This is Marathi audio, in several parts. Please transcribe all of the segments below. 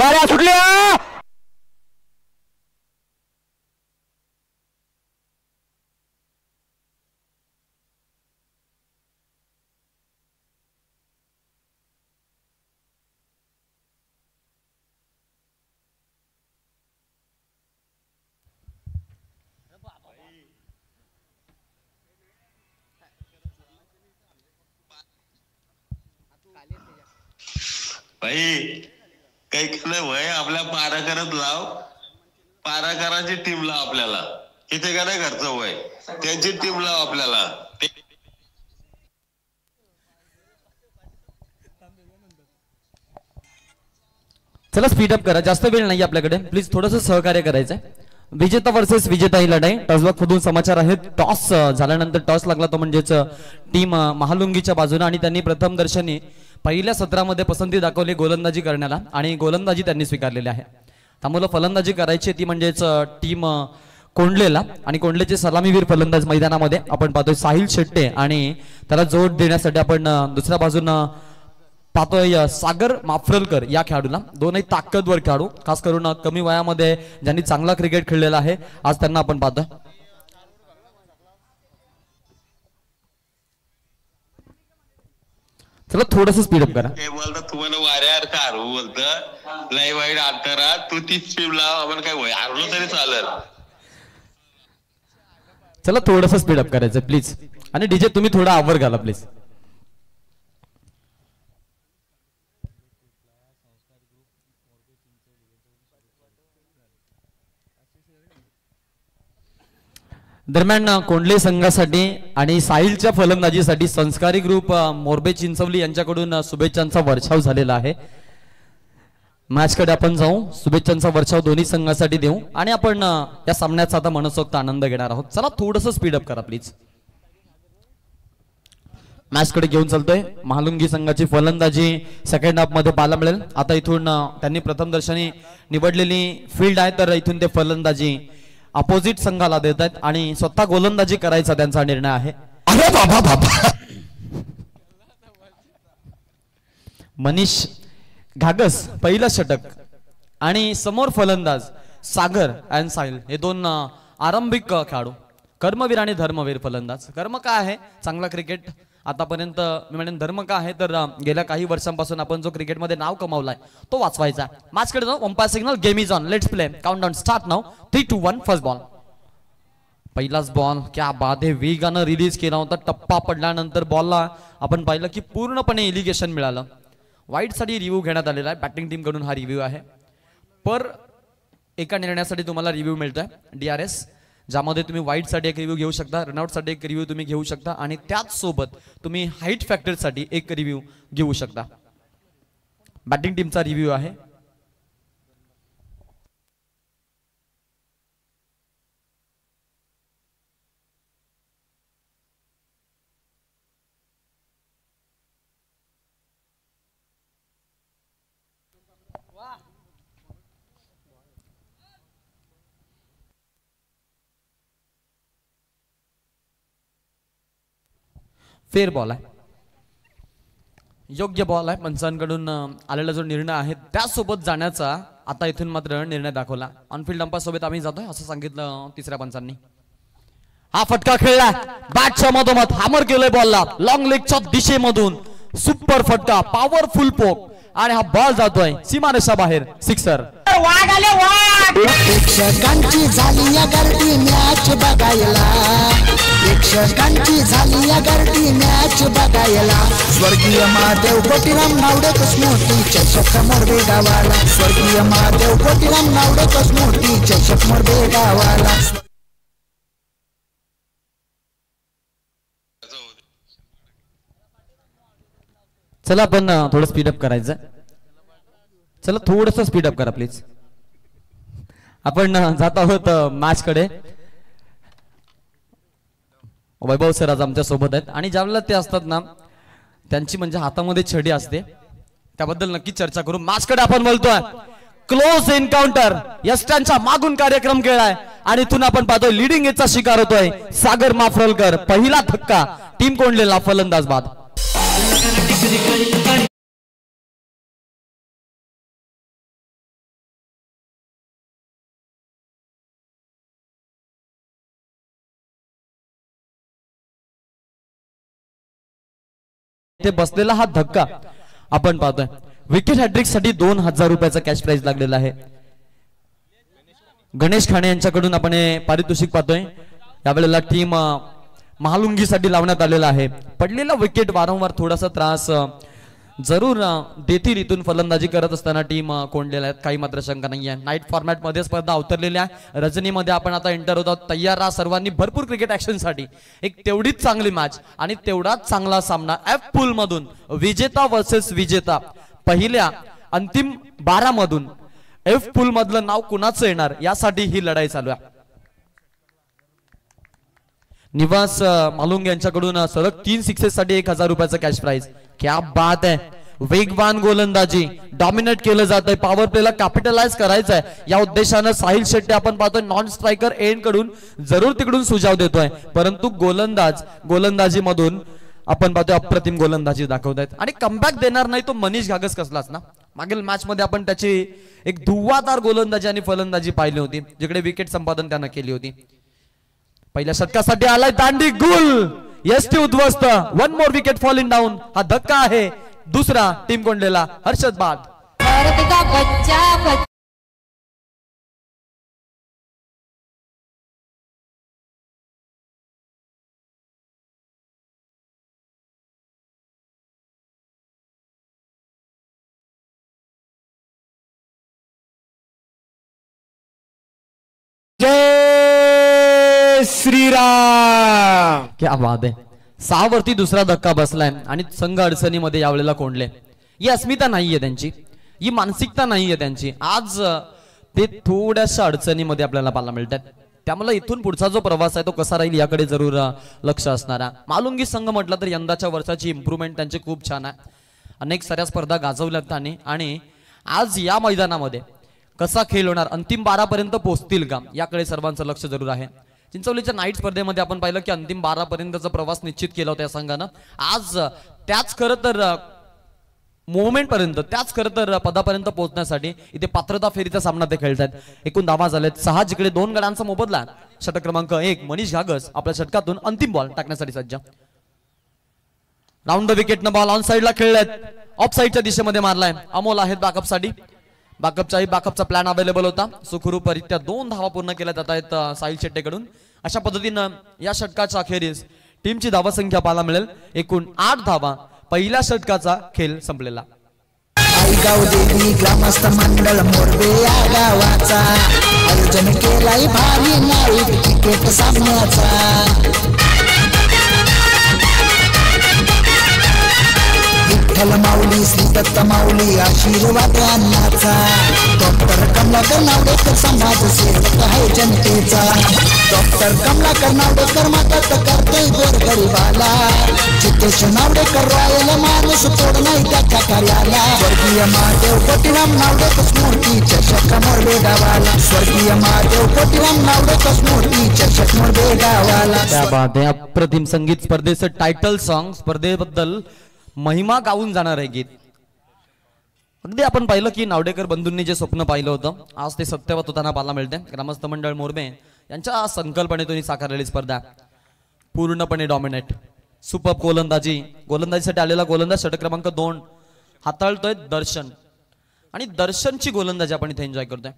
गाड्या सुटल्या. भाई काही नाही वय आपल्या पाराकरच लाव. पाराकराची टीम लाव आपल्याला. इथे का नाही घरचं वय त्यांची टीम लाव आपल्याला. चला स्पीडअप करा, जास्त वेळ नाही आपल्याकडे. प्लीज थोडंसं सहकार्य करायचंय. विजेता वर्सेस विजेता ही लढाई. टॉसबॉक्स मधून समाचार आहेत. टॉस झाल्यानंतर टॉस लागला तो म्हणजेच टीम महालुंगीच्या बाजूने आणि त्यांनी प्रथम दर्शनी पहिल्या सत्रामध्ये पसंती दाखवली गोलंदाजी करण्याला आणि गोलंदाजी त्यांनी स्वीकारलेली आहे. त्यामुळे फलंदाजी करायची ती म्हणजेच टीम कोंडलेला आणि कोंडलेचे सलामीवीर फलंदाज मैदानामध्ये आपण पाहतोय साहिल शेट्टे आणि त्याला जोड देण्यासाठी आपण दुसऱ्या बाजूनं पाहतोय सागर माफरलकर या खेळाडूला. दोनही ताकदवर खेळाडू, खास करून कमी वयामध्ये ज्यांनी चांगला क्रिकेट खेळलेला आहे आज त्यांना आपण पाहतोय. चला थोडस स्पीडअप करा. बोलता तुम्हाला वाऱ्यावर का हरवू बोलत लय वाईट अंतरा. तू तीच टीम लाव. आपण काय हरलो तरी चालेल. चला थोडस स्पीडअप करायचं प्लीज. आणि डीजे तुम्ही थोडा आवर घाला प्लीज. दरम्यान कोंडले संघासाठी आणि साहिलच्या फलंदाजीसाठी संस्कारी ग्रुप मोरबे चिंचवली यांच्याकडून शुभेच्छांचा वर्षाव झालेला आहे. मॅचकडे आपण जाऊ, शुभेच्छांचा वर्षाव दोन्ही संघासाठी देऊ आणि आपण या सामन्याचा आता मनसोक्त आनंद घेणार आहोत. चला थोडस स्पीडअप करा प्लीज. मॅचकडे घेऊन चालतोय. महालुंगी संघाची फलंदाजी सेकंड हाफ मध्ये पाहायला मिळेल. आता इथून त्यांनी प्रथम दर्शनी निवडलेली फील्ड आहे तर इथून ते फलंदाजी अपोजिट संघाला देत आहेत आणि स्वतः गोलंदाजी करायचा त्यांचा निर्णय आहे. अरे बाबा बाबा. मनीष घागस पहिलं षटक आणि समोर फलंदाज सागर अँड साहिल हे दोन आरंभिक खेळाडू. कर्मवीर आणि धर्मवीर फलंदाज. कर्म काय आहे चांगला क्रिकेट आतापर्यंत मी म्हणेन. धर्म का आहे तर गेल्या काही वर्षांपासून आपण जो क्रिकेटमध्ये नाव कमावलाय तो वाचवायचा. मॅचकडे जाऊ. Umpire signal. Game is on. Let's play. Countdown start now. 3, 2, 1. First ball. पहिलाच बॉल क्या बात आहे. वेगानं रिलीज केला होता. टप्पा पडल्यानंतर बॉलला आपण पाहिलं की पूर्णपणे इलिगेशन मिळालं. वाईट साठी रिव्ह्यू घेण्यात आलेला आहे. बॅटिंग टीम कडून हा रिव्ह्यू आहे. पर एका निर्णयासाठी तुम्हाला रिव्ह्यू मिळतोय DRS, ज्यामध्ये तुम्ही वाईट साठी एक रिव्ह्यू घेऊ शकता, रनआउट साठी एक रिव्ह्यू तुम्ही घेऊ शकता आणि त्याच सोबत तुम्ही हाईट फॅक्टर साठी एक रिव्ह्यू घेऊ शकता. बॅटिंग टीमचा रिव्ह्यू आहे. फेर बॉल आहे. योग्य बॉल आहे. पंचांकडून आलेला जो निर्णय आहे त्यासोबत जाण्याचा आता इथून मात्र निर्णय दाखवला. ऑनफिल्ड अंपायर सोबत आम्ही जातोय असं सांगितलं तिसऱ्या पंचांनी. हा फटका खेळला बॅटच्या मधोमध. हॅमर केलंय बॉलला लॉंग लेगच्या दिशेमधून. सुपर फटका, पॉवरफुल पोक आणि हा बॉल जातोय सीमारेषा बाहेर. सिक्सर. प्रेक्षकांची झाली या गर्दी मॅच बघायला. प्रेक्षकांची झाली या गर्दी मॅच बघायला. स्वर्गीय महादेव कोटीराम नावडे कसमोटी चषक मोरबे गावाला. स्वर्गीय महादेव कोटीराम नावडे कसमोटी चषक मोरबे गावाला. चला आपण थोडं स्पीडअप करायचं. चला थोडस स्पीडअप करा प्लीज. आपण जात आहोत मॅच कडे. वैभव सर आज आमच्या सोबत आहेत आणि ज्यावेळेला ते असतात ना त्यांची म्हणजे हातामध्ये छडी असते त्याबद्दल नक्की चर्चा करू. मॅच कडे आपण बोलतोय. क्लोज एन्काउंटर यष्टांच्या मागून कार्यक्रम केलाय आणि इथून आपण पाहतोय लीडिंग एजचा शिकार होतोय सागर माफरलकर. पहिला धक्का टीम कोंडलेला फलंदाज बाद. ते बसलेला हा धक्का आपण पाहतोय. विकेट हॅट्रिक साठी 2000 रुपयाचा कॅश प्राइज लागलेला आहे. गणेश खाणे यांच्याकडून आपण पारितोषिक पाहतोय. यावेळेला टीम महालुंगीसाठी लावण्यात आलेला आहे. पडलेला विकेट वारंवार थोडासा त्रास जरूर देतील. इथून फलंदाजी करत असताना टीम कोंडलेल्या आहेत, काही मात्र शंका नाही आहे. नाईट फॉर्मॅट मध्ये स्पर्धा अवतरलेल्या आहे. रजनीमध्ये आपण आता एंटर होत आहोत. तयार राहा सर्वांनी भरपूर क्रिकेट ऍक्शन साठी. एक तेवढीच चांगली मॅच आणि तेवढाच चांगला सामना. एफ पूल मधून विजेता वर्सेस विजेता, पहिल्या अंतिम 12 मधून एफ पूल मधलं नाव कुणाचं येणार यासाठी ही लढाई चालू आहे. निवास मालुंग यांच्याकडून सलग 3 सिक्सेस साठी 1000 रुपयाचा कॅश प्राइज. क्या बात आहे. वेगवान गोलंदाजी, डॉमिनेट केलं जात आहे. पॉवर प्लेला कॅपिटलाइज करायचं आहे या उद्देशानं साहिल शेट्टी आपण पाहतोय नॉन स्ट्रायकर एंड कडून जरूर तिकडून सुझाव देतोय, परंतु गोलंदाजी मधून आपण पाहतोय अप्रतिम गोलंदाजी दाखवत आहेत. आणि कमबॅक देणार नाही तो मनीष घागस कसलाच ना. मागील मॅच मध्ये आपण त्याची एक धुव्वादार गोलंदाजी आणि फलंदाजी पाहिली होती, जिकडे विकेट संपादन त्यानं केली होती. पहिल्या षटकासाठी आलाय दांडी गुल. एसटी उद्ध्वस्त. 1 मोर विकेट फॉलिंग डाऊन. हा धक्का आहे दुसरा टीम कोंडलेला. हर्षद बाद. जय श्रीराम. क्या बात आहे. 6 वरती दुसरा धक्का बसलाय आणि संघ अडचणीमध्ये यावेळेला कोंडले. ही अस्मिता नाहीये त्यांची, ही मानसिकता नाहीये त्यांची. आज ते थोड्याशा अडचणीमध्ये आपल्याला पाहायला मिळतात. त्यामुळे इथून पुढचा जो प्रवास आहे तो कसा राहील याकडे जरूर लक्ष असणारा. मालुंगी संघ म्हटलं तर यंदाच्या वर्षाची इम्प्रूव्हमेंट त्यांची खूप छान आहे. अनेक साऱ्या स्पर्धा गाजवल्यात त्यांनी आणि आज या मैदानामध्ये कसा खेळ होणार, अंतिम 12 पर्यंत पोहोचतील का याकडे सर्वांचं लक्ष जरूर आहे. चिंचवलीच्या नाईट स्पर्धेमध्ये आपण पाहिलं की अंतिम 12 पर्यंतचा प्रवास निश्चित केला होता या संघानं. आज त्याच खरं तर मोमेंट पर्यंत, त्याच खरं तर पदापर्यंत पोहोचण्यासाठी इथे पात्रता फेरीचा सामना ते खेळतात. एकूण धावा झालेत 6, जिकडे 2 गडांचा मोबदला. षटक क्रमांक 1 मनीष घागस आपल्या षटकातून अंतिम बॉल टाकण्यासाठी सज्ज. राऊंड द विकेट न बॉल ऑन साइडला खेळलेत. ऑफ साइडच्या दिशेमध्ये मारलाय. अमोल आहेत बॅकअपसाठी. बॅकअपचा प्लॅन अवेलेबल होता. सुखरूपरित्या 2 धावा पूर्ण केल्या जात आहेत साहिल शेट्टीकडून. अशा पद्धतीनं या षटकाच्या अखेरीस टीमची धावसंख्या पाहायला मिळेल एकूण 8 धावा. पहिल्या षटकाचा खेळ संपलेला. आईगाव देवी ग्रामस्थ मंडळ मोरबे या गावाचा आयोजन केलाय भारी नाईट क्रिकेट सामन्याचा. विठ्ठल माऊली श्री दत्त माऊली आशीर्वाद अन्नाचा. डॉक्टर कमलाकर नावडेकर समाज सेवक आहे जनतेचा. डॉक्टर कमलाकर नावडेकर मदत करतोय गोरगरिबाला. जितेश नावडेकर रॉयल माणूस तोड नाही त्याच्या कार्याला. स्वर्गीय महादेव कोटीराम नावडेकर स्मृती चषक मोरबे गावाला. स्वर्गीय महादेव कोटीराम नावडेकर स्मृती चषक मोरबे गावाला. त्या बाद अप्रतिम संगीत स्पर्धेचं टायटल सॉन्ग स्पर्धेबद्दल महिमा गाऊन जाणार आहे गीत. अगदी आपण पाहिलं की नावडेकर बंधूंनी जे स्वप्न पाहिलं होतं आज ते सत्यवत होताना पाहायला मिळते. ग्रामस्थ मंडळ मोरबे यांच्या संकल्पनेतून साकारलेली स्पर्धा पूर्णपणे डॉमिनेट. सुपर गोलंदाजीसाठी आलेला गोलंदाज षटक क्रमांक 2 हाताळतोय दर्शन. आणि दर्शनची गोलंदाजी आपण इथे एन्जॉय करतोय.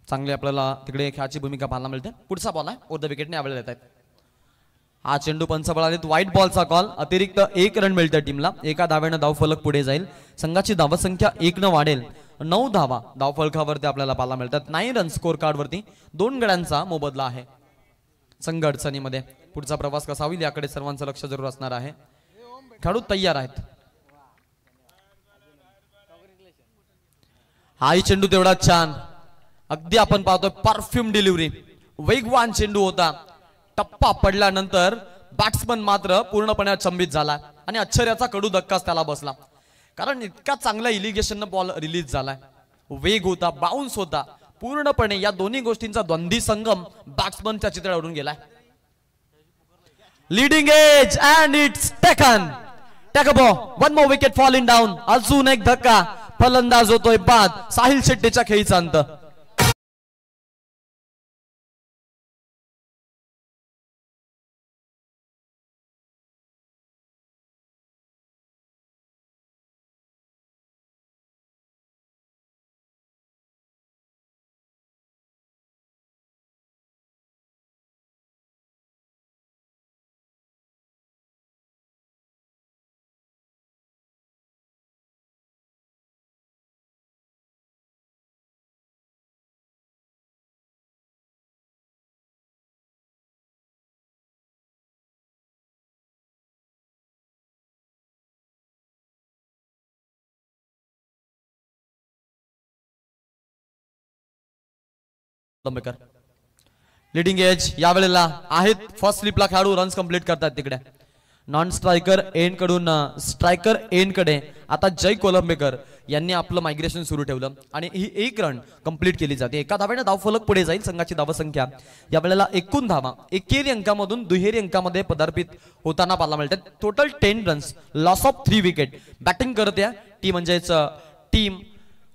चांगली आपल्याला तिकडे खेळाची भूमिका पाहायला मिळते. पुढचा बॉल आहे ओर द विकेटने यावेळेला येत आहेत. हा चेंडू पंचबळाने व्हाईट बॉलचा कॉल. अतिरिक्त 1 रन मिळते टीमला. एका धावेनं धावफलक पुढे जाईल. संघाची धावसंख्या 1 न वाढेल. 9 धावा धावफलकावरती आपल्याला पाहायला मिळतात. 9 रन स्कोर कार्ड वरती 2 गड्यांचा मोबदला आहे. संघ अडचणीमध्ये. पुढचा प्रवास कसा होईल याकडे सर्वांचं लक्ष जरूर असणार आहे. खेळाडू तयार आहेत. हाही चेंडू तेवढा छान. अगदी आपण पाहतोय परफ्यूम डिलिव्हरी. वेगवान चेंडू होता. टप्पा पडल्यानंतर बॅट्समन मात्र पूर्णपणे अचंबित झाला आणि आश्चर्याचा कडू धक्काच त्याला बसला. कारण इतका चांगला इलिगेशन बॉल रिलीज झालाय. वेग होता, बाउन्स होता. पूर्णपणे या दोन्ही गोष्टींचा द्वंद्वी संगम बॅट्समनच्या चित्रावरून गेलाय. Leading edge and it's taken. Take a ball. 1 more wicket falling down. अजून एक धक्का. फलंदाज होतोय बाद. साहिल शेट्टीच्या खेळीचा अंत. कोलंबेकर लिडिंग एज यावेळेला आहेत फर्स्ट स्लिपला खेळाडू रन्स कंप्लीट करतात तिकडे नॉन स्ट्रायकर एंड कडून स्ट्रायकर एंड कडे आता जय कोलंबेकर यांनी आपलं मायग्रेशन सुरू ठेवलं आणि ही एक रन कंप्लीट केली जाते एका धावेने धावफलक पुढे जाईल संघाची धावसंख्या यावेळेला एकूण धावा एकेरी अंकामधून दुहेरी अंकामध्ये पदार्पित होताना पाहायला मिळतात total 10 runs loss of 3 wicket batting करत या टी म्हणजेच टीम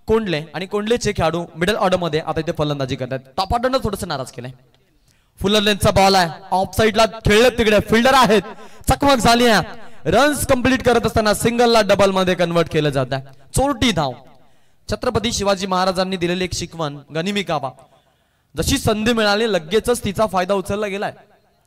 कोंडले आणि कोंडलेचे खेळाडू मिडल ऑर्डर मध्ये आता इथे फलंदाजी करतात टॉप ऑर्डरनं थोडंसं नाराज केलंय फुलर लेनचा बॉल आहे ऑफ साइडला खेळले तिकडे फिल्डर आहेत चकमक झाली आहे रन्स कंप्लीट करत असताना सिंगलला डबल मध्ये कन्वर्ट केलं जात आहे चोरटी धाव छत्रपती शिवाजी महाराजांनी दिलेली एक शिकवण गनिमी काबा जशी संधी मिळाली लगेचच तिचा फायदा उचलला गेलाय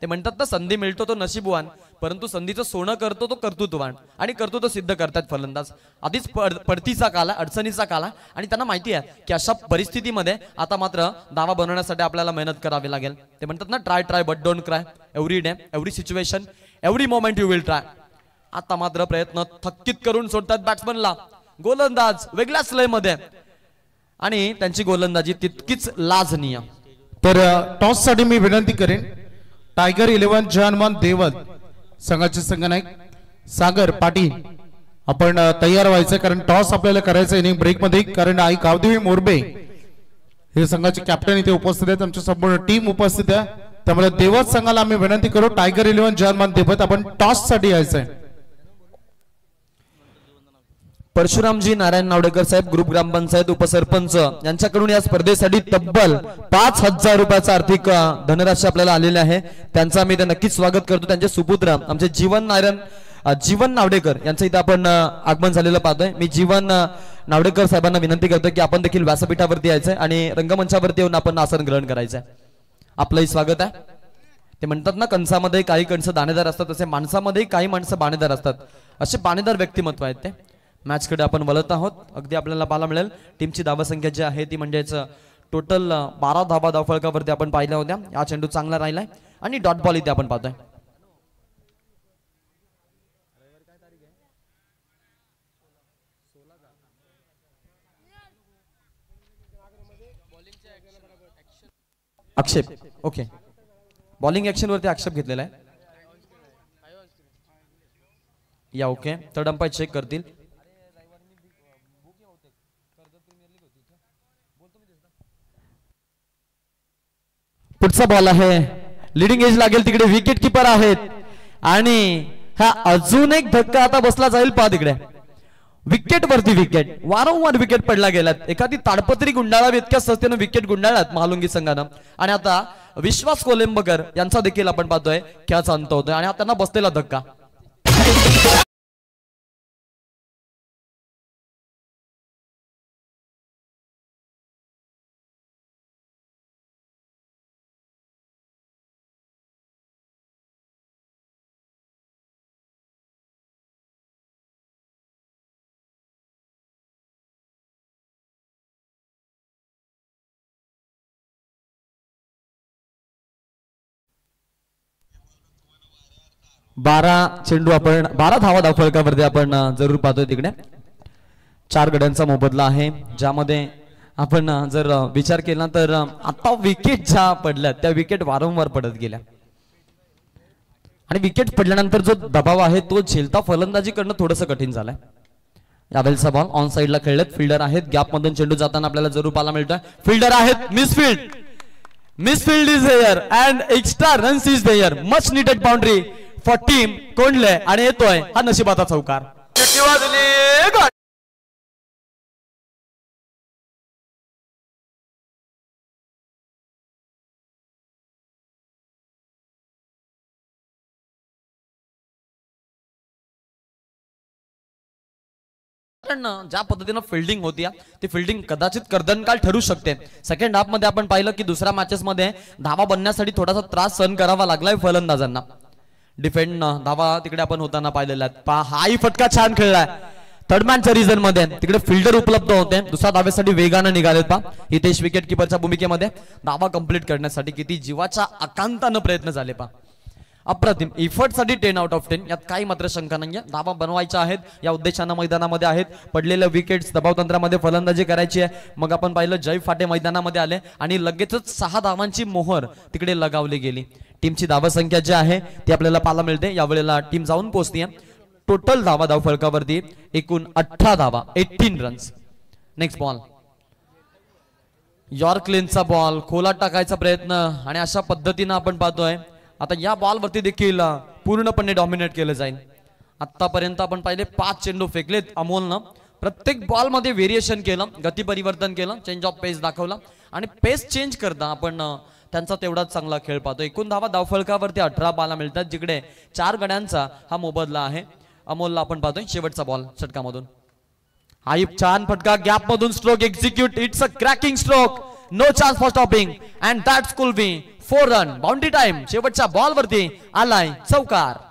ते म्हणतात ना संधी मिळतो तो नशीबवान परंतु संधीचं सोनं करतो तो कर्तृत्ववान आणि कर्तृत्व सिद्ध करतात फलंदाज आधीच पडतीचा काला अडचणीचा काला आणि त्यांना माहिती आहे की अशा परिस्थितीमध्ये आता मात्र दावा बनवण्यासाठी आपल्याला मेहनत करावी लागेल ते म्हणतात ना try try but don't cry every day every situation every moment you will try आता मात्र प्रयत्न थक्कीत करून सोडतात बॅट्समनला गोलंदाज वेगळ्याच लयमध्ये आणि त्यांची गोलंदाजी तितकीच लाजनीय तर टॉस साठी मी विनंती करेन टायगर 11 जहानमान देवत संघाचे संघनायक सागर पाटील आपण तयार व्हायचं कारण टॉस आपल्याला करायचं इनिंग ब्रेक मध्ये कारण आई कावदेवी मोरबे हे संघाचे कॅप्टन इथे उपस्थित आहेत आमची संपूर्ण टीम उपस्थित आहे त्यामुळे देवत संघाला आम्ही विनंती करू टायगर 11 जहानमान देवत आपण टॉस साठी यायचंय परशुरामजी नारायण नावडेकर साहेब ग्रुप ग्रामपंचायत उपसरपंच यांच्याकडून या स्पर्धेसाठी तब्बल 5,000 रुपयाचा आर्थिक धनराशी आपल्याला आलेले आहे त्यांचा मी नक्कीच स्वागत करतो त्यांचे सुपुत्र आमचे जीवन नावडेकर यांचं इथे आपण आगमन झालेलं पाहतोय मी जीवन नावडेकर साहेबांना विनंती करतो की आपण देखील व्यासपीठावरती यायचंय आणि रंगमंचावरती येऊन आपण आसन ग्रहण करायचंय आपलंही स्वागत आहे ते म्हणतात ना कंसामध्ये काही कंस दाणेदार असतात तसे माणसामध्ये काही माणसं बाणेदार असतात असे बाणेदार व्यक्तिमत्व आहेत ते मॅच कडे आपण वळत आहोत अगदी आपल्याला पाहायला मिळेल टीमची धावसंख्या जी आहे ती म्हणजेच टोटल 12 धावा धावफलकावरती आपण पाहिल्या होत्या हा चेंडू चांगला राहिलाय आणि डॉट बॉल इथे आपण पाहतोय आक्षेप ओके बॉलिंग ऍक्शन वरती आक्षेप घेतलेला आहे या ओके थर्ड अंपायर चेक करतील पुढचा बॉल आहे लिडिंग एज लागेल तिकडे विकेट किपर आहेत आणि हा अजून एक धक्का आता बसला जाईल पहा तिकडे विकेट वरती विकेट वारंवार विकेट पडला गेल्यात एखादी ताडपत्री गुंडाळावी इतक्या सहजतेने विकेट गुंडाळ्यात महालुंगी संघानं आणि आता विश्वास कोलंबकर यांचा देखील आपण पाहतोय खेळाचा अंत होतोय आणि त्यांना बसलेला धक्का बारा चेंडू आपण 12 धावा धावफलकावरती आपण जरूर पाहतोय तिकडे 4 गड्यांचा मोबदला आहे ज्यामध्ये आपण जर विचार केला तर आता विकेट ज्या पडल्या त्या विकेट वारंवार पडत गेल्या आणि विकेट पडल्यानंतर जो दबाव आहे तो झेलता फलंदाजी करणं थोडंसं कठीण झालंय यावेळेचा बॉल ऑन साइडला खेळलेत फिल्डर आहेत गॅप मधून चेंडू जाताना आपल्याला जरूर पाहायला मिळतोय फिल्डर आहेत misfield is there and extra runs is there much needed boundary for team Kondle आणि येतोय हा नशिबाचा चौकार ज्या पद्धतीनं फिल्डिंग होती ती फिल्डिंग कदाचित कर्दनकाळ ठरू शकते सेकंड हाफ मध्ये आपण पाहिलं की दुसऱ्या मॅचेस मध्ये धावा बनण्यासाठी थोडासा त्रास सहन करावा लागलाय फलंदाजांना डिफेंड धावा तिकडे आपण होताना पाहिलेला हाही फटका छान खेळलाय थर्ड मॅनच्या रिझन मध्ये तिकडे फिल्डर उपलब्ध होते दुसऱ्या धावेसाठी वेगानं निघालेत पा हितेश विकेट किपरच्या भूमिकेमध्ये धावा कंप्लीट करण्यासाठी किती जीवाच्या आकांतानं प्रयत्न झाले पा अप्रतिम इफर्ट साठी 10 आउट ऑफ 10 यात काही मात्र शंका नाहीये. धावा बनवायच्या आहेत या उद्देशानं मैदानामध्ये आहेत. पडलेल्या विकेट्स दबाव तंत्रामध्ये फलंदाजी करायची आहे. मग आपण पाहिलं जय फाटे मैदानामध्ये आले आणि लगेचच 6 धावांची मोहर तिकडे लगावली गेली. टीमची धावा संख्या जी आहे ती आपल्याला पाहायला मिळते. यावेळेला टीम जाऊन पोहोचते. टोटल धावा धाव फलकावरती एकूण 18 धावा 18 रन्स. नेक्स्ट बॉल यॉर्कलेनचा बॉल खोलात टाकायचा प्रयत्न आणि अशा पद्धतीनं आपण पाहतोय आता या बॉलवरती देखील पूर्णपणे डॉमिनेट केलं जाईल. आतापर्यंत आपण पाहिले 5 चेंडू फेकलेत अमोलनं. प्रत्येक बॉल मध्ये व्हेरिएशन केलं, गती परिवर्तन केलं, चेंज ऑफ पेस दाखवला आणि पेस चेंज करता आपण त्यांचा तेवढाच चांगला खेळ पाहतो. एकूण धावा धावफलकावरती 18 बॉल मिळतात जिकडे 4 गड्यांचा हा मोबदला आहे. अमोलला आपण पाहतोय शेवटचा बॉल षटकामधून. हा एक छान फटका गॅप मधून stroke execute. It's a cracking stroke. No chance for stopping and that's could be 4 run. Boundary time. शेवटच्या बॉल वरती आलाय चौकार.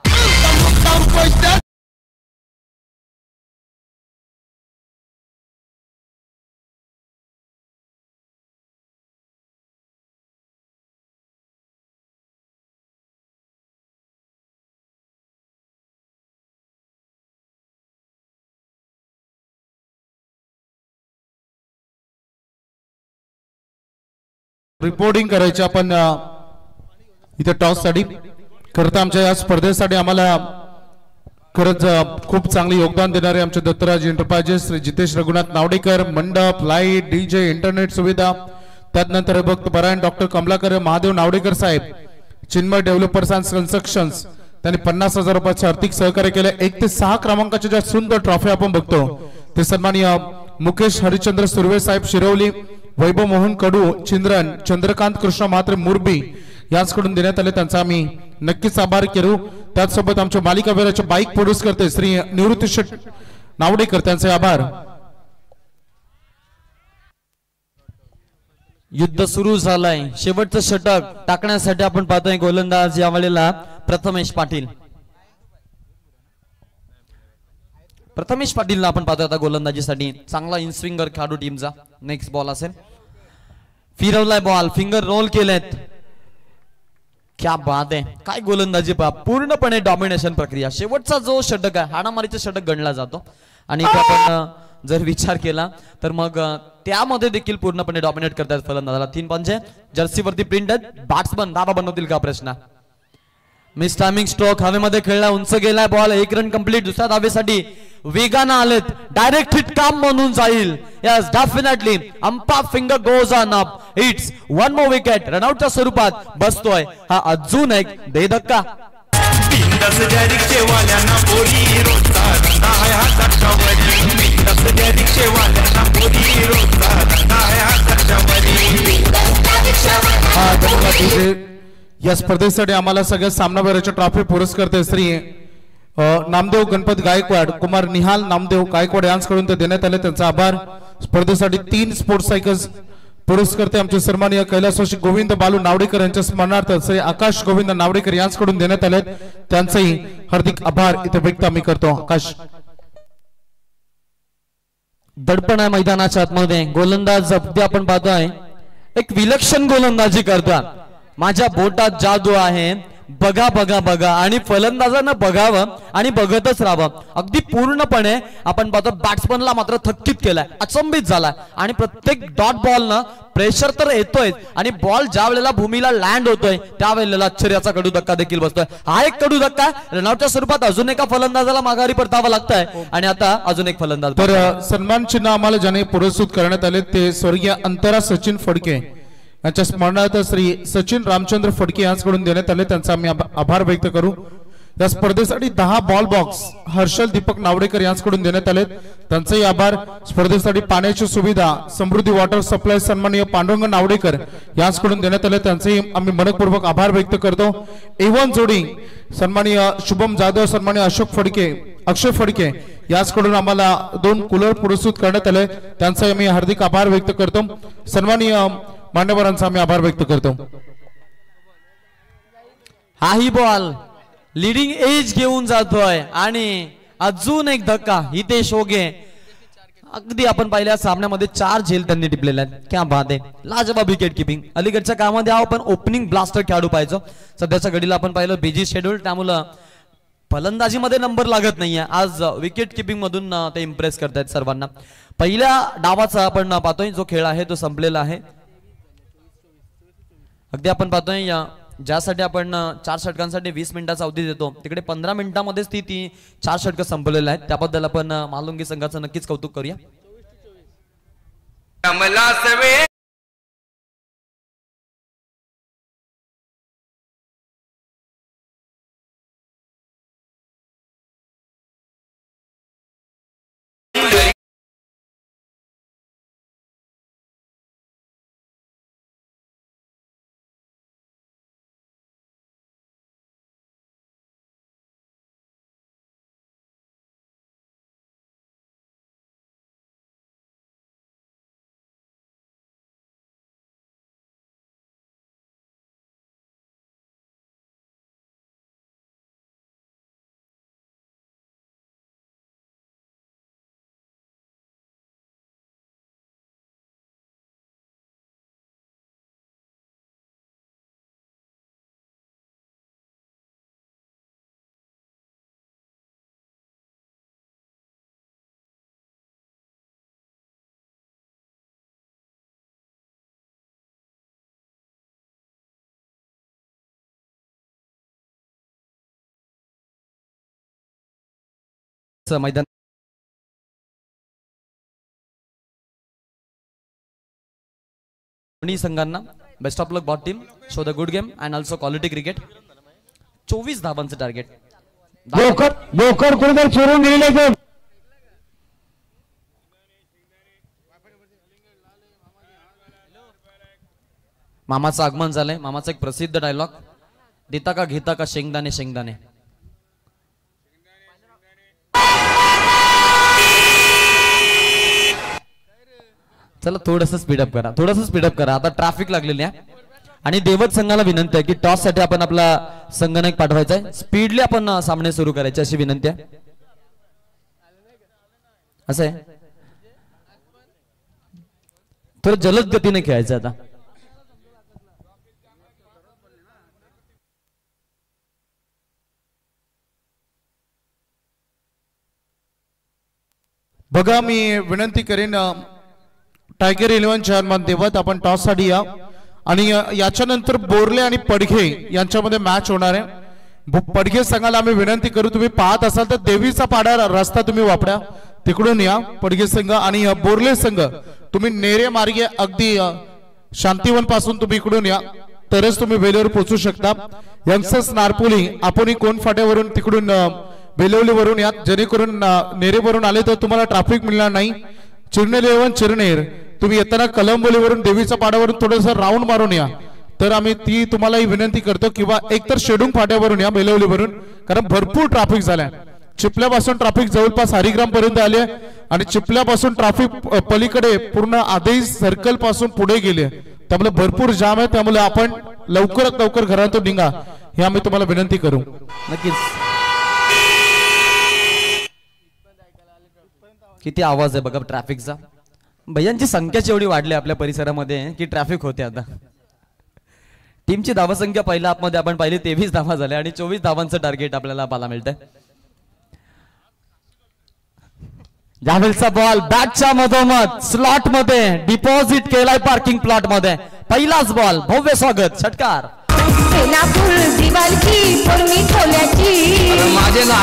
रिपोर्टिंग करायची आपण इथे टॉस साठी करता. आमच्या या स्पर्धेसाठी आम्हाला खरंच खूप चांगले योगदान देणारे आमचे दत्तराज एंटरप्राइजेस श्री जितेश रघुनाथ नावडेकर, मंडप, लाईट, डीजे, इंटरनेट सुविधा, त्यानंतर भक्त परायण डॉक्टर कमलाकर महादेव नावडेकर साहेब, चिन्मय डेव्हलपर्स अँड कन्स्ट्रक्शन्स, त्यांनी 50,000 रुपयाचे आर्थिक सहकार्य केले. 1 ते 6 क्रमांकाच्या ज्या सुंदर ट्रॉफी आपण बघतो ते सन्माननीय मुकेश हरिश्चंद्र सुर्वे साहेब शिरवली, वैभव मोहन कडू चिंद्रन, चंद्रकांत कृष्ण म्हात्रे मुरबी यांच्याकडून देण्यात आले. त्यांचा आम्ही नक्कीच आभार करू. त्याचसोबत आमच्या मालिका वीराचे बाईक प्रोड्यूस करते श्री निवृत्ती शेठ नावडेकर, त्यांचे आभार. युद्ध सुरू झालंय. शेवटचं षटक टाकण्यासाठी आपण पाहतोय गोलंदाज यावेळेला प्रथमेश पाटील. प्रथमेश पाटीलला आपण पाहतोय आता गोलंदाजीसाठी. चांगला इनस्विंगर खेळाडू टीमचा. नेक्स्ट बॉल असेल. फिरवलाय बॉल, फिंगर रोल केलेत. क्या बात आहे. काय गोलंदाजी पहा. पूर्णपणे डॉमिनेशन प्रक्रिया. शेवटचा जो षटक आहे हाणामारीचा षटक गणला जातो आणि आपण जर विचार केला तर मग त्यामध्ये देखील पूर्णपणे डॉमिनेट करतात फलंदाजाला. 3 पंचे जर्सीवरती प्रिंटेड. बॅट्समन धावा बनवतील का प्रश्न. मिस टायमिंग स्ट्रोक हवेमध्ये खेळला, उंच गेलाय बॉल. 1 run complete. दुसऱ्या धावेसाठी वेगानं आलेत. डायरेक्ट हिट काम म्हणून जाईल. Yes definitely. Umpire finger goes on up. It's 1 more wicket. रनआउटच्या स्वरूपात बसतोय हा अजून एक बेधक्का. या स्पर्धेसाठी आम्हाला सगळ्या सामनावीराच्या ट्रॉफी पुरस्कार श्री नामदेव गणपत गायकवाड, कुमार निहाल नामदेव गायकवाड यांच्याकडून ते देण्यात आले. त्यांचा आभार. स्पर्धेसाठी 3 स्पोर्ट्स सायकल्स पुरस्कार आमचे सन्माननीय कैलासवासी गोविंद बालू नावडेकर यांच्या स्मरणार्थ श्री आकाश गोविंद नावडेकर यांच्याकडून देण्यात आले. त्यांचेही हार्दिक आभार इथे व्यक्त आम्ही करतो. आकाश. दडपण आहे मैदानाच्या आतमध्ये. गोलंदाज अगदी आपण पाहतोय एक विलक्षण गोलंदाजी करतोय. माझ्या बोटात जादू आहे. बघा बघा बघा आणि फलंदाजांना बघावं आणि बघतच राहावं. अगदी पूर्णपणे आपण पाहतो बॅट्समनला मात्र थक्कीत केलाय, अचंबित झालाय आणि प्रत्येक डॉट बॉल ना प्रेशर तर येतोय आणि बॉल ज्या वेळेला भूमीला लँड होतोय त्यावेळेला आश्चर्याचा कडू धक्का देखील बसतोय. हा एक कडू धक्का. रनआउटच्या स्वरूपात अजून एका फलंदाजाला माघारी परतावं लागतंय आणि आता अजून एक फलंदाज. तर सन्मान चिन्ह आम्हाला ज्याने पुरस्कृत करण्यात आले ते स्वर्गीय अंतरा सचिन फडके यांच्या स्मरणार्थ श्री सचिन रामचंद्र फडके यांच्याकडून देण्यात आले. त्यांचा आम्ही आभार व्यक्त करू. या स्पर्धेसाठी 10 बॉल बॉक्स हर्षल दीपक नावडेकर यांच्याकडून देण्यात आले. त्यांचाही आभार. स्पर्धेसाठी पाण्याची सुविधा समृद्धी वॉटर सप्लाय सन्माननीय पांडुरंग नावडेकर यांच्याकडून देण्यात आले. त्यांचेही आम्ही मनपूर्वक आभार व्यक्त करतो. A1 जोडी सन्माननीय शुभम जाधव, सन्माननीय अक्षय फडके यांच्याकडून आम्हाला 2 कूलर पुरस्कृत करण्यात आले. त्यांचाही आम्ही हार्दिक आभार व्यक्त करतो. सन्माननीय मान्यवरांचा आम्ही आभार व्यक्त करतो. हाही बॉल लीडिंग एज घेऊन जातोय आणि अजून एक धक्का. हितेश ओगे अगदी आपण पाहिल्या सामन्यामध्ये 4 झेल त्यांनी टिपलेल्या आहेत. क्या बात आहे, लाजवाब विकेट किपिंग. अलीकडच्या कामामध्ये आपण ओपनिंग ब्लास्टर खेळाडू पाहिजे. सध्याच्या घडीला आपण पाहिलं बिझी शेड्यूल, त्यामुळं फलंदाजीमध्ये नंबर लागत नाहीये. आज विकेट किपिंग मधून ते इम्प्रेस करतायत सर्वांना. पहिल्या डावाचा आपण पाहतोय जो खेळ आहे तो संपलेला आहे. अगदी आपण पाहतोय ज्यासाठी आपण 4 षटकांसाठी 20 मिनिटाचा अवधी देतो, तिकडे 15 मिनिटांमध्येच ती 4 षटकं संपलेली आहेत. त्याबद्दल आपण मालुंगी संघाचं नक्कीच कौतुक करूया. मैदान दोन्ही संघांना best of luck both team. Show the good game and also quality cricket. 24 धावांचं टार्गेट. बोकर कुठेतरी चोरून दिलेले. मामाचं आगमन झालंय. मामाचा एक प्रसिद्ध डायलॉग, देता का घेता का शेंगदाणे शेंगदाणे. चला थोडंसं स्पीडअप करा, आता ट्रॅफिक लागलेली आहे. आणि देवत संघाला विनंती आहे की टॉस साठी आपण आपला संगणक पाठवायचा आहे. स्पीडली आपण सामने सुरू करायचे अशी विनंती आहे. असं आहे, थोडं जलद गतीने खेळायचं आता. बघा मी विनंती करेन टायगर 11 चेअरमन देवत, आपण टॉस साठी या. आणि याच्यानंतर बोरले आणि पडघे यांच्यामध्ये मॅच होणार आहे. पडघे संघाला आम्ही विनंती करू, तुम्ही पाहत असाल तर देवीचा पाडा रस्ता तुम्ही वापरा, तिकडून या पडघे संघ. आणि बोरले संघ तुम्ही नेरे मार्गे अगदी शांतिवन पासून तुम्ही इकडून या, तरच तुम्ही वेलेवर पोहोचू शकता. यंगस्टर्स नारपोली आपण कोण फाट्यावरून तिकडून बेलवलीवरून या, जेणेकरून नेरेवरून आले तर तुम्हाला ट्रॅफिक मिळणार नाही. चिरनेर 11 चिरनेर तुम्ही येताना कलंबोलीवरून देवीच्या पाड्यावरून थोडंसं राऊंड मारून या, तर आम्ही ती तुम्हालाही विनंती करतो. किंवा एकतर शेडूंग फाट्यावरून या बेलवलीवरून, कारण भरपूर ट्रॅफिक झालाय. चिपल्यापासून ट्रॅफिक जवळपास हरिग्राम पर्यंत आले आणि चिपल्यापासून ट्रॅफिक पलीकडे पूर्ण आदेश सर्कल पासून पुढे गेले, त्यामुळे भरपूर जाम आहे. त्यामुळे आपण लवकरात लवकर घरातून निघा हे आम्ही तुम्हाला विनंती करू. नक्कीच. किती आवाज आहे बघा ट्रॅफिकचा. भैयांची संख्याच एवढी वाढली आपल्या परिसरामध्ये की ट्रॅफिक होते आता. टीमची धावसंख्या पहिल्या आपमध्ये आपण पाहिली 23 धावा झाल्या आणि 24 धावांचं टार्गेट आपल्याला पाहायला मिळतंय. यावेळचा बॉल बॅटच्या मधोमध स्लॉट मध्ये डिपॉझिट केलाय पार्किंग प्लॉट मध्ये. पहिलाच बॉल, भव्य स्वागत, षटकार. माझे ना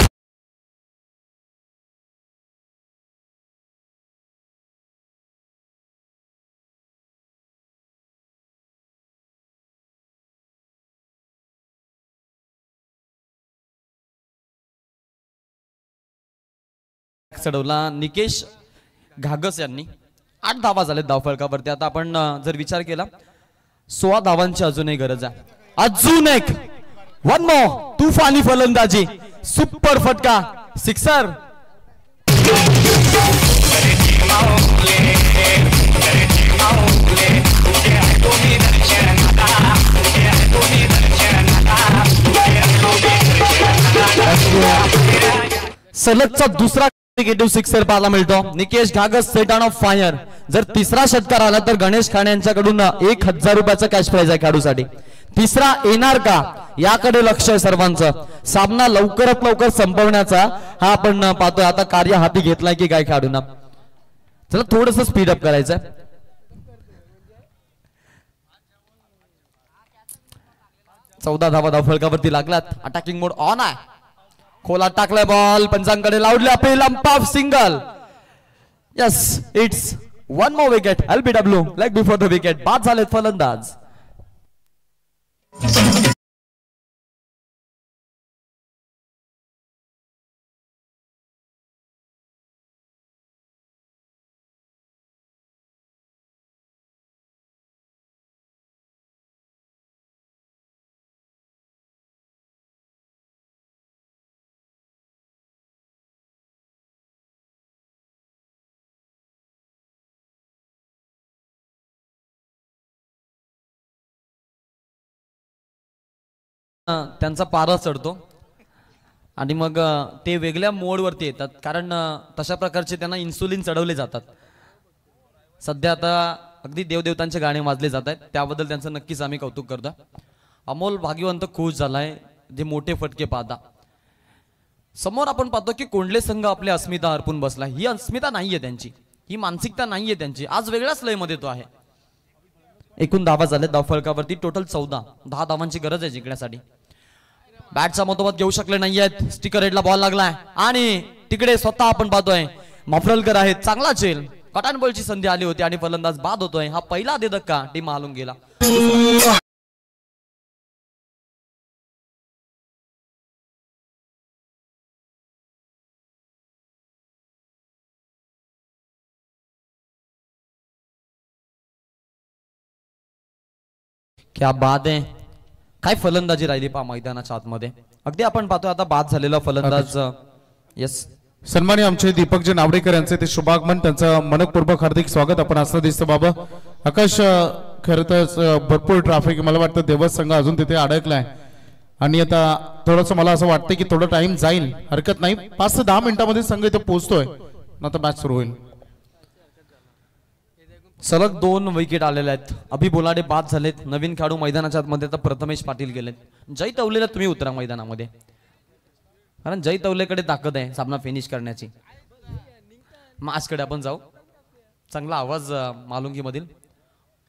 चढवला निकेश घागस यांनी. 8 धावा झाले धावफलकावरती. आता आपण जर विचार केला 16 धावांची अजूनही गरज आहे. अजून एक वन मोर तुफानी फलंदाजी, सुपर फटका, सिक्सर. सलगचा दुसरा निगेटिव्ह सिक्सर पाहायला मिळतो. Nikesh Ghagas set on of fire. जर तिसरा षटकार आला तर गणेश खाणे यांच्याकडून 1000 रुपयाचा कॅश प्राइज आहे खेळाडूसाठी. तिसरा येणार का याकडे लक्ष आहे सर्वांचं. सामना लवकरात लवकर संपवण्याचा हा आपण पाहतोय. आता कार्य हाती घेतलाय की काय खेळाडूंना. चला थोडस स्पीड अप करायचंय. 14 धावा धावफलकावरती लागलात. अटॅकिंग मोड ऑन आहे. खोला टाकलाय बॉल पंचांकडे लावले. Appeal umpire single. Yes it's one more wicket. LBW leg before the wicket. बाद झालेत फलंदाज. त्यांचा पारा चढतो आणि मग ते वेगळ्या मोडवरती येतात कारण तशा प्रकारचे त्यांना इन्सुलिन चढवले जातात. सध्या आता अगदी देवदेवतांचे गाणे वाजले जात आहेत त्याबद्दल त्यांचं नक्कीच आम्ही कौतुक करतो. अमोल भाग्यवंत खुश झालाय जे मोठे फटके पाहता. समोर आपण पाहतो की कोंडले संघ आपली अस्मिता हरपून बसला. ही अस्मिता नाहीये त्यांची, ही मानसिकता नाहीये त्यांची. आज वेगळ्याच लयमध्ये तो आहे. एकूण धावा झाले धावफलकावरती टोटल 14. 10 धावांची गरज आहे जिंकण्यासाठी. बॅटचा मतोमत घेऊ शकले नाहीयेत. स्टिकर हेडला बॉल लागलाय आणि तिकडे स्वतः आपण पाहतोय मफरलकर आहेत. चांगला चेल कटान बॉलची संधी आली होती आणि फलंदाज बाद होतोय. हा पहिला धक्का टीम हालून गेला. क्या बात आहे. काय फलंदाजी राहिली पहा मैदानाच्या आतमध्ये. अगदी आपण पाहतोय आता बाद झालेला फलंदाज. यस सन्मान्य आमचे दीपकजी नावडेकर यांचे ते शुभागमन. त्यांचं मनपूर्वक हार्दिक स्वागत आपण असं दिसतं बाबा. आकाश खरं तर भरपूर ट्रॅफिक मला वाटतं देवस संघ अजून तिथे अडकलाय आणि आता थोडंसं मला असं वाटतं की थोडं टाइम जाईल. हरकत नाही. 5 ते 10 मिनिटांमध्ये संघ इथे पोहोचतोय. नंतर मॅच सुरू होईल. सलग 2 विकेट आलेले आहेत. अभि बोलाडे बाद झालेत. नवीन खेळाडू मैदानाच्या आतमध्ये तर प्रथमेश पाटील गेलेत. जय तवलेला तुम्ही उतरा मैदानामध्ये कारण जय तवलेकडे ताकद आहे सामना फिनिश करण्याची. मासकडे आपण जाऊ. चांगला आवाज मालुंगी मधील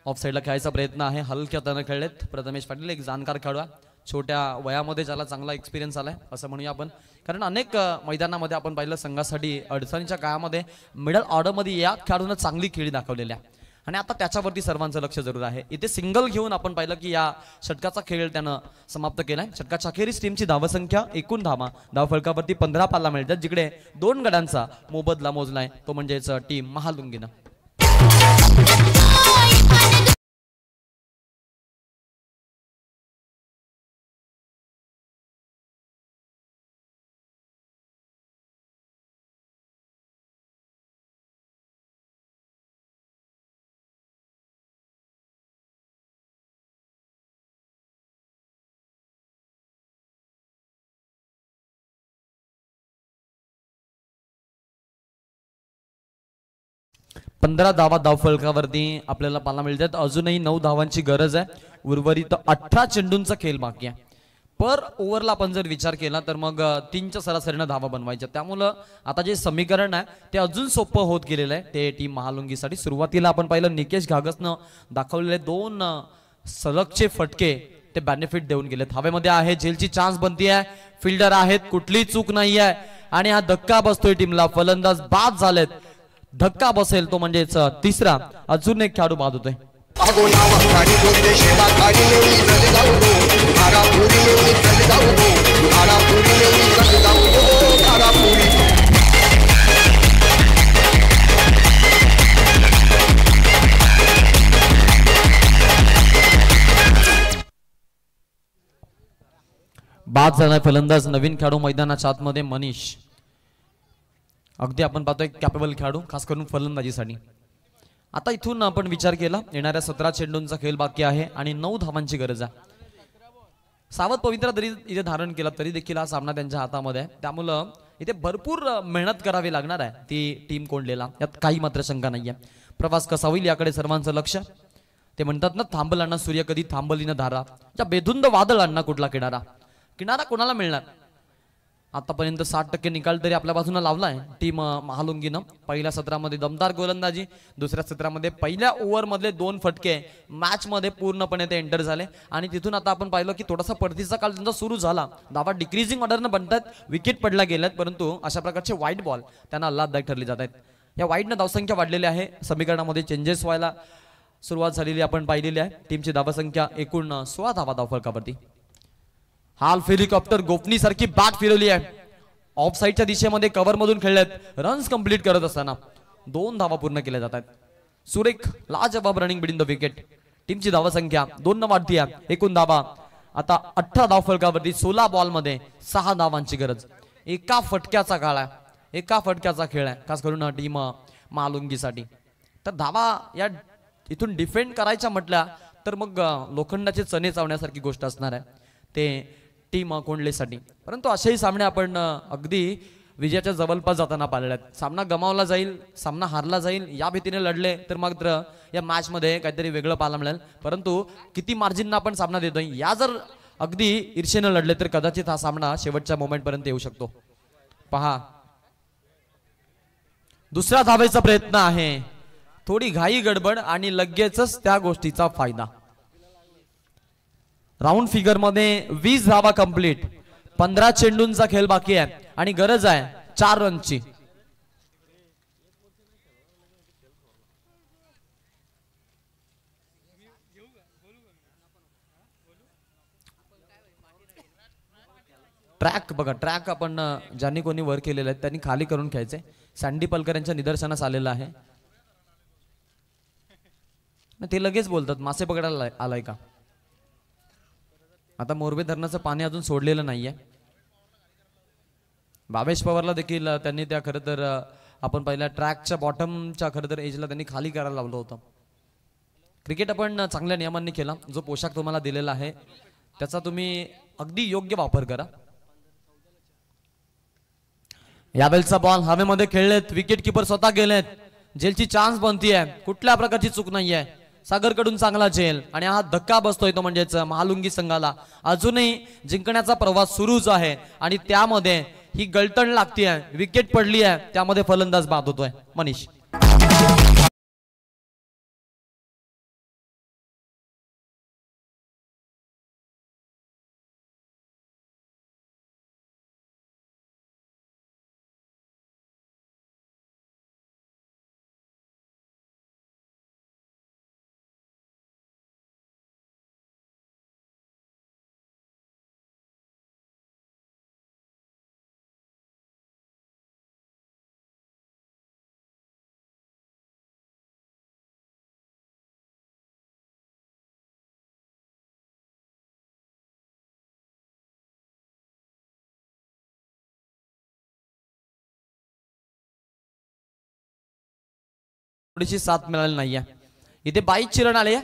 ऑफ साईडला खेळायचा प्रयत्न आहे. हलक्या हाताने खेळलेत प्रथमेश पाटील. एक जाणकार खेळाडू. छोट्या वयामध्ये ज्याला चांगला एक्सपिरियन्स आलाय असं म्हणूया आपण. कारण अनेक मैदानामध्ये आपण पाहिलं संघासाठी अडचणीच्या काळामध्ये मिडल ऑर्डरमध्ये या खेळाडूंना चांगली खेळी दाखवलेल्या आणि आता त्याच्यावरती सर्वांचं लक्ष जरूर आहे. इथे सिंगल घेऊन आपण पाहिलं की या षटकाचा खेळ त्यानं समाप्त केलाय. षटकाच्या अखेरीस टीमची धावसंख्या एकूण धावा धावफलकावरती 15 पाहायला मिळतात. जिकडे 2 गड्यांचा मोबदला मोजलाय तो म्हणजेच टीम महालुंगीनं. पंधरा धावा धावफलकावरती आपल्याला पाहायला मिळतात. अजूनही 9 धावांची गरज आहे. उर्वरित 18 चेंडूंचा खेळ बाकी आहे. पर ओव्हरला आपण जर विचार केला तर मग 3च्या सरासरीनं धावा बनवायच्या. त्यामुळं आता जे समीकरण आहे ते अजून सोपं होत गेलेलं आहे ते टीम महालुंगीसाठी. सुरुवातीला आपण पाहिलं निकेश घागसनं दाखवलेले 2 सलगचे फटके ते बेनिफिट देऊन गेलेत. हवेमध्ये आहे. झेलची चान्स बनती आहे. फिल्डर आहेत. कुठली चूक नाही आहे आणि हा धक्का बसतोय टीमला. फलंदाज बाद झालेत. धक्का बसेल तो म्हणजेच तिसरा. अजून एक खेळाडू बाद होतोय. बाद झाला फलंदाज नवीन खेळाडू मैदानाच्या आतमध्ये मनीष. अगदी आपण पाहतोय कॅपेबल खेळाडू खास करून फलंदाजीसाठी. आता इथून आपण विचार केला येणाऱ्या 17 चेंडूंचा खेळ बाकी आहे आणि 9 धावांची गरज आहे. सावध पवित्रा जरी इथे धारण केला तरी देखील हा सामना त्यांच्या हातामध्ये आहे. त्यामुळं इथे भरपूर मेहनत करावी लागणार आहे ती टीम कोंडलेला, यात काही मात्र शंका नाहीये. प्रवास कसा होईल याकडे सर्वांचं लक्ष. ते म्हणतात ना, थांबल अण्णा सूर्य कधी थांबली न धारा, त्या बेधुंद वादळ अण्णा कुठला किनारा. किनारा कोणाला मिळणार. आतापर्यंत 60% निकाल तरी आपल्या बाजूने लावलाय टीम महालुंगीनं. पहिल्या सत्रामध्ये दमदार गोलंदाजी, दुसऱ्या सत्रामध्ये पहिल्या ओव्हर मधले 2 फटके मॅच मध्ये पूर्णपणे ते एंटर झाले. आणि तिथून आता आपण पाहिलं की थोडासा परतीचा काळ त्यांचा सुरू झाला. धावा डिक्रीजिंग ऑर्डरनं बनतात, विकेट पडल्या गेल्यात, परंतु अशा प्रकारचे वाईट बॉल त्यांना आल्हाददायक ठरले जात आहेत. या वाईटनं धावसंख्या वाढलेली आहे, समीकरणामध्ये चेंजेस व्हायला सुरुवात झालेली आपण पाहिलेली आहे. टीमची धावसंख्या एकूण 16 धावा धावफलकावरती. हाल्फ हेलिकॉप्टर गोफणी सारखी बॅट फिरवली आहे. ऑफ साईडच्या दिशेमध्ये कव्हर मधून खेळलेत. रन्स कंप्लीट करत असताना 2 धावा पूर्ण केल्या जातात. सुरेख लाजवाब रनिंग बिटवीन द विकेट. टीमची धावसंख्या 2 न वाढती आहे. एकूण धावा आता 18 धावफलकावरती. 16 बॉल मध्ये 6 धावांची गरज. एका फटक्याचा काळ आहे, एका फटक्याचा खेळ आहे, खास करून टीम महालुंगीसाठी. तर धावा या इथून डिफेंड करायच्या म्हटल्या तर मग लोखंडाचे चणे चावण्यासारखी गोष्ट असणार आहे ते टीम कोंडलेसाठी. परंतु असेही सामने आपण अगदी विजयाच्या जवळपास जाताना पाहिलेले आहेत. सामना गमावला जाईल, सामना हारला जाईल या भीतीने लढले तर मात्र या मॅच मध्ये काहीतरी वेगळं पाहायला मिळेल. परंतु किती मार्जिनना आपण सामना देतोय, या जर अगदी ईर्षेने लढले तर कदाचित हा सामना शेवटच्या मोमेंट पर्यंत येऊ शकतो. पहा, दुसऱ्या धावेचा प्रयत्न आहे. थोडी घाई गडबड आणि लगेचच त्या गोष्टीचा फायदा. राऊंड फिगर मध्ये 20 धावा कंप्लीट. 15 चेंडूंचा खेळ बाकी आहे आणि गरज आहे 4 रनची. ट्रॅक बघा, ट्रॅक आपण ज्यांनी कोणी वर केलेलं आहे त्यांनी खाली करून घ्यायचे. सँडी पलकर यांच्या निदर्शनास आलेलं आहे. ते लगेच बोलतात मासे पकडायला आलाय का. आता मोरबे धरणाचं पाणी अजून सोडलेलं नाहीये. भावेश पवारला देखील त्यांनी त्या खरं तर आपण पहिल्या ट्रॅकच्या बॉटमच्या खरं तर एजला त्यांनी खाली करायला लावलं होतं. क्रिकेट आपण चांगल्या नियमांनी केला. जो पोशाख तुम्हाला दिलेला आहे त्याचा तुम्ही अगदी योग्य वापर करा. यावेळचा बॉल हवेमध्ये खेळलेत, विकेट किपर स्वतः गेलेत. जेलची चान्स बनतीये, कुठल्या प्रकारची चूक नाहीये. सागर कडून चांगला झेल आणि हा धक्का बसतोय तो म्हणजेच महालुंगी संघाला. अजूनही जिंकण्याचा प्रवास सुरूच आहे आणि त्यामध्ये ही गळतण लागतीये, विकेट पडली आहे, त्यामध्ये फलंदाज बाद होतोय मनीष. थोडीशी साथ मिळाली नाहीये. इथे 22 रन आले.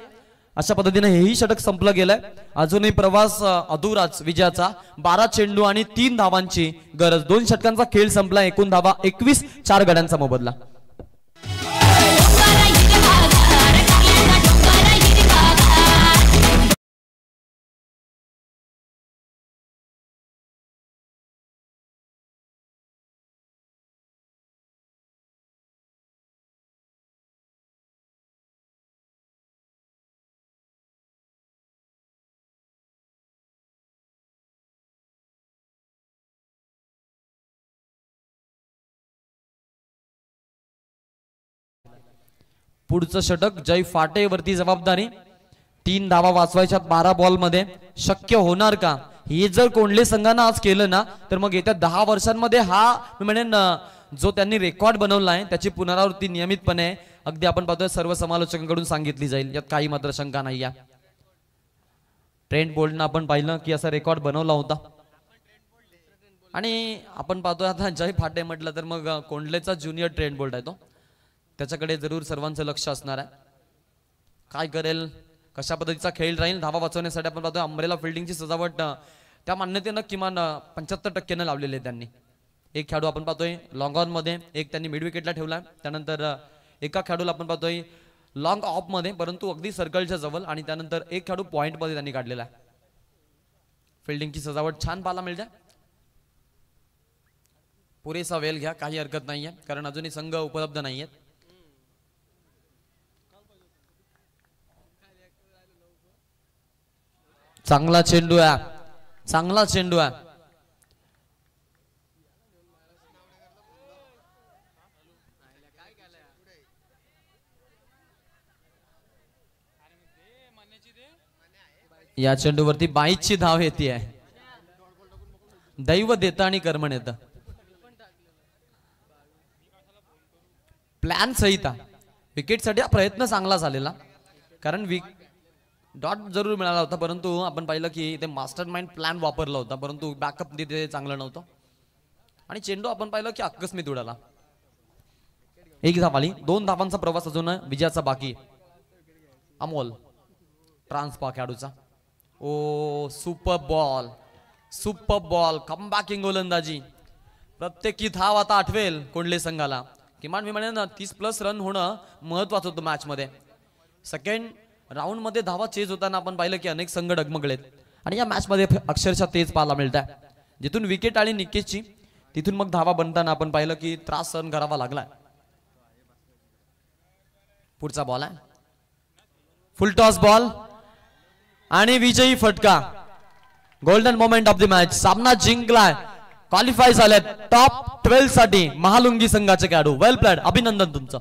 अशा पद्धतीने हेही षटक संपलं गेलंय. अजूनही प्रवास अधुराच विजयाचा. 12 चेंडू आणि 3 धावांची गरज. 2 षटकांचा खेळ संपला. एकूण धावा 21. 4 गड्यांचा मोबदला. पुढचं षटक जय फाटे वरती जबाबदारी. 3 धावा वाचवायच्या 12 बॉल मध्ये. शक्य होणार का हे जर कोंडले संघानं आज केलं ना तर मग येत्या 10 वर्षांमध्ये हा मी म्हणेन जो त्यांनी रेकॉर्ड बनवला आहे त्याची पुनरावृत्ती नियमितपणे अगदी आपण पाहतोय सर्व समालोचकांकडून सांगितली जाईल. यात काही मात्र शंका नाही आहे. ट्रेंट बोल्टनं आपण पाहिलं की असा रेकॉर्ड बनवला होता आणि आपण पाहतोय आता जय फाटे म्हटलं तर मग कोंडलेचा ज्युनियर ट्रेंट बोल्ट आहे तो. त्याच्याकडे जरूर सर्वांचं लक्ष असणार आहे. काय करेल, कशा पद्धतीचा खेळ राहील. धावा वाचवण्यासाठी आपण पाहतोय अंब्रेला फिल्डिंगची सजावट त्या मान्यतेनं किमान 75% लावलेली आहे त्यांनी. एक खेळाडू आपण पाहतोय लॉंग ऑन मध्ये, एक त्यांनी मिड विकेटला ठेवला. त्यानंतर एका खेळाडूला आपण पाहतोय लॉंग ऑफ मध्ये, परंतु अगदी सर्कलच्या जवळ. आणि त्यानंतर एक खेळाडू पॉइंट मध्ये त्यांनी काढलेला आहे. फिल्डिंगची सजावट छान पाहायला मिळते. पुरेसा वेळ घ्या, काही हरकत नाहीये, कारण अजूनही संघ उपलब्ध नाहीयेत. चांगला चेंडू आहे, चांगला चेंडू आहे. या चेंडूवरती 22ची धाव येते आहे. दैव देतं आणि कर्मण येतं. प्लॅन सहित विकेटसाठी हा प्रयत्न चांगला झालेला, कारण डॉट जरूर मिळाला होता, परंतु आपण पाहिलं की ते मास्टर माइंड प्लॅन वापरला होता, परंतु बॅकअप तिथे चांगलं नव्हतं. आणि चेंडू आपण पाहिलं की आकस्मित उडाला. एक धाव आली, 2 धावांचा प्रवास अजून विजयाचा बाकी. अमोल ट्रान्सपा खेळाडूचा. ओ सुपर बॉल, सुपर बॉल, कमबॅकिंग गोलंदाजी. प्रत्येकी धाव आता आठवेल कोंडले संघाला. किमान मी म्हणेन 30+ रन होणं महत्वाचं होतं मॅच मध्ये. सेकंड राऊंड मध्ये धावा चेज होताना आपण पाहिलं की अनेक संघ डगमगलेत, आणि या मॅच मध्ये अक्षरशः तेज पाहायला मिळत आहे. जिथून विकेट आली निकेशची, तिथून मग धावा बनताना आपण पाहिलं की त्रास सहन करावा लागलाय. पुढचा बॉल आहे, फुल टॉस बॉल आणि विजयी फटका. Golden moment of the match. सामना जिंकलाय, क्वालिफाय झालेत टॉप 12 साठी महालुंगी संघाचे खेळाडू. वेल प्लेड, अभिनंदन तुमचं.